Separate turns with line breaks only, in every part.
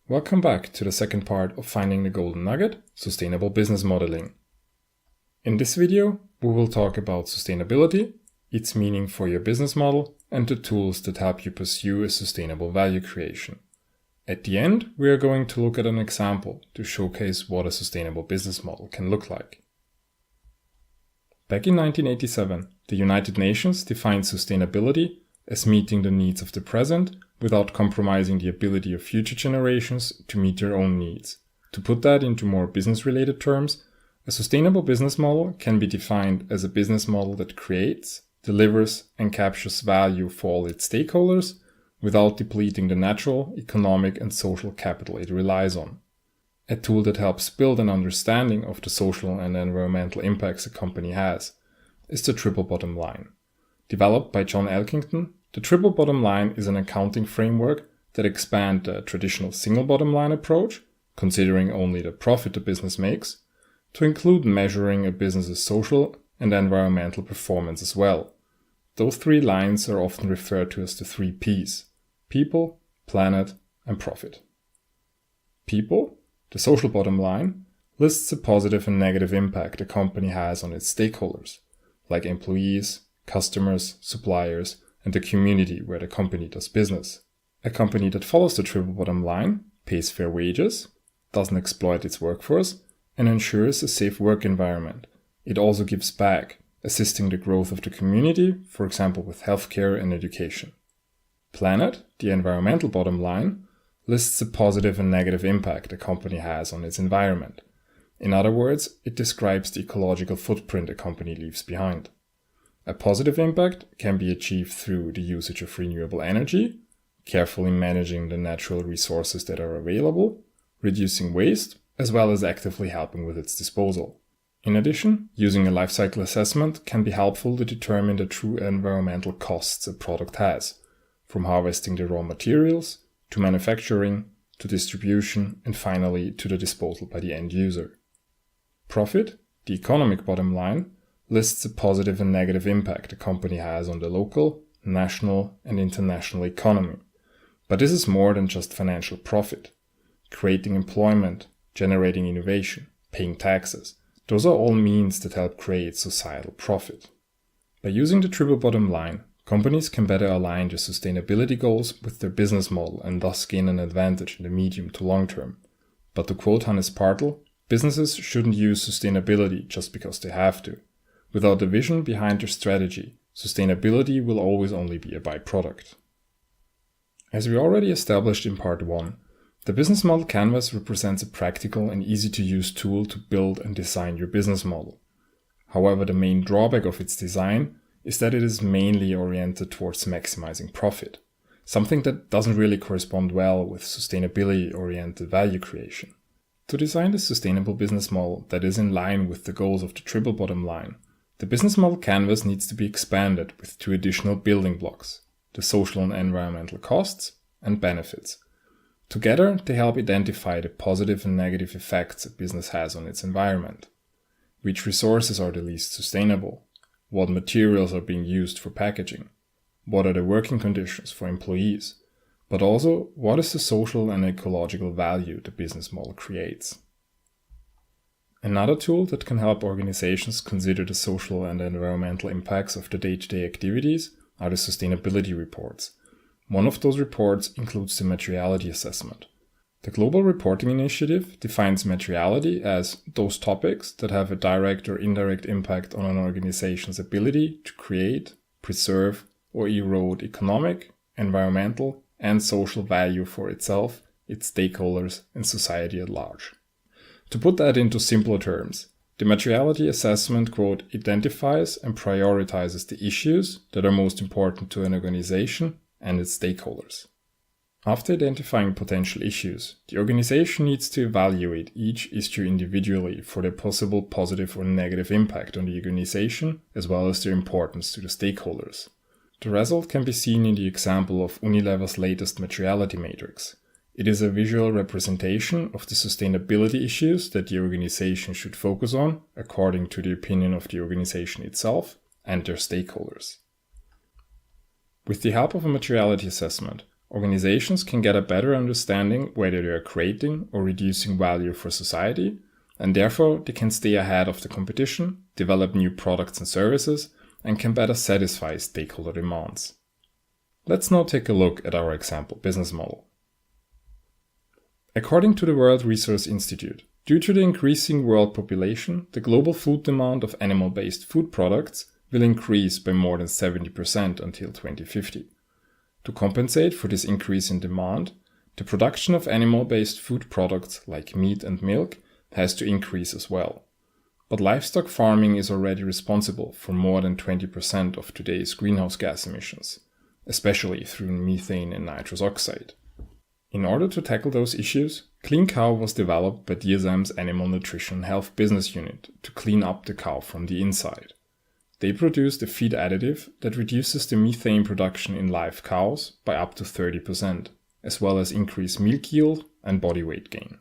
Welcome back to the second part of Finding the Golden Nugget, Sustainable Business Modeling. In this video, we will talk about sustainability, its meaning for your business model, and the tools that help you pursue a sustainable value creation. At the end, we are going to look at an example to showcase what a sustainable business model can look like. Back in 1987, the United Nations defined sustainability as meeting the needs of the present without compromising the ability of future generations to meet their own needs. To put that into more business-related terms, a sustainable business model can be defined as a business model that creates, delivers, and captures value for all its stakeholders without depleting the natural, economic, and social capital it relies on. A tool that helps build an understanding of the social and environmental impacts a company has is the triple bottom line. Developed by John Elkington, the triple bottom line is an accounting framework that expands the traditional single bottom line approach, considering only the profit the business makes, to include measuring a business's social and environmental performance as well. Those three lines are often referred to as the 3 Ps: people, planet, and profit. People, the social bottom line, lists the positive and negative impact a company has on its stakeholders, like employees, customers, suppliers, and the community where the company does business. A company that follows the triple bottom line pays fair wages, doesn't exploit its workforce, and ensures a safe work environment. It also gives back, assisting the growth of the community, for example with healthcare and education. Planet, the environmental bottom line, lists the positive and negative impact a company has on its environment. In other words, it describes the ecological footprint a company leaves behind. A positive impact can be achieved through the usage of renewable energy, carefully managing the natural resources that are available, reducing waste, as well as actively helping with its disposal. In addition, using a life cycle assessment can be helpful to determine the true environmental costs a product has, from harvesting the raw materials, to manufacturing, to distribution, and finally to the disposal by the end user. Profit, the economic bottom line, lists the positive and negative impact a company has on the local, national, and international economy. But this is more than just financial profit. Creating employment, generating innovation, paying taxes, those are all means that help create societal profit. By using the triple bottom line, companies can better align their sustainability goals with their business model and thus gain an advantage in the medium to long term. But to quote Hannes Partel, businesses shouldn't use sustainability just because they have to. Without the vision behind their strategy, sustainability will always only be a byproduct. As we already established in part 1, the business model canvas represents a practical and easy-to-use tool to build and design your business model. However, the main drawback of its design is that it is mainly oriented towards maximizing profit, something that doesn't really correspond well with sustainability-oriented value creation. To design the sustainable business model that is in line with the goals of the triple bottom line, the business model canvas needs to be expanded with 2 additional building blocks: the social and environmental costs and benefits. Together, they help identify the positive and negative effects a business has on its environment. Which resources are the least sustainable? What materials are being used for packaging? What are the working conditions for employees? But also, what is the social and ecological value the business model creates? Another tool that can help organizations consider the social and environmental impacts of the day-to-day activities are the sustainability reports. One of those reports includes the materiality assessment. The Global Reporting Initiative defines materiality as those topics that have a direct or indirect impact on an organization's ability to create, preserve, or erode economic, environmental, and social value for itself, its stakeholders, and society at large. To put that into simpler terms, the materiality assessment, quote, identifies and prioritizes the issues that are most important to an organization and its stakeholders. After identifying potential issues, the organization needs to evaluate each issue individually for their possible positive or negative impact on the organization, as well as their importance to the stakeholders. The result can be seen in the example of Unilever's latest materiality matrix. It is a visual representation of the sustainability issues that the organization should focus on, according to the opinion of the organization itself and their stakeholders. With the help of a materiality assessment, organizations can get a better understanding whether they are creating or reducing value for society, and therefore they can stay ahead of the competition, develop new products and services, and can better satisfy stakeholder demands. Let's now take a look at our example business model. According to the World Resources Institute, due to the increasing world population, the global food demand of animal-based food products will increase by more than 70% until 2050. To compensate for this increase in demand, the production of animal-based food products like meat and milk has to increase as well. But livestock farming is already responsible for more than 20% of today's greenhouse gas emissions, especially through methane and nitrous oxide. In order to tackle those issues, Clean Cow was developed by DSM's Animal Nutrition and Health business unit to clean up the cow from the inside. They produced a feed additive that reduces the methane production in live cows by up to 30%, as well as increase milk yield and body weight gain.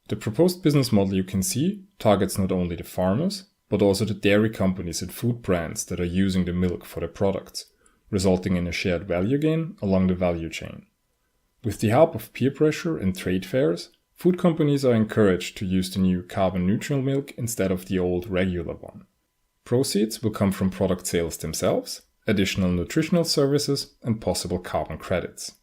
The proposed business model you can see targets not only the farmers, but also the dairy companies and food brands that are using the milk for their products, resulting in a shared value gain along the value chain. With the help of peer pressure and trade fairs, food companies are encouraged to use the new carbon-neutral milk instead of the old regular one. Proceeds will come from product sales themselves, additional nutritional services, and possible carbon credits.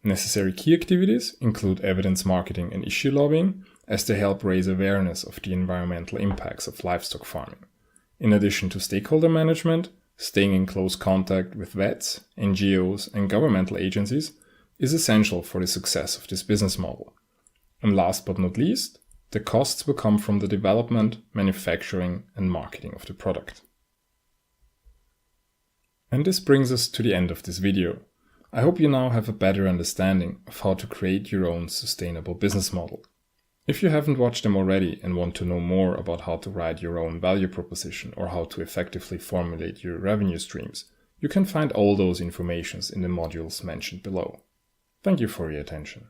Necessary key activities include evidence marketing and issue lobbying, as they help raise awareness of the environmental impacts of livestock farming. In addition to stakeholder management, staying in close contact with vets, NGOs, and governmental agencies is essential for the success of this business model. And last but not least, the costs will come from the development, manufacturing, and marketing of the product. And this brings us to the end of this video. I hope you now have a better understanding of how to create your own sustainable business model. If you haven't watched them already and want to know more about how to write your own value proposition or how to effectively formulate your revenue streams, you can find all those informations in the modules mentioned below. Thank you for your attention.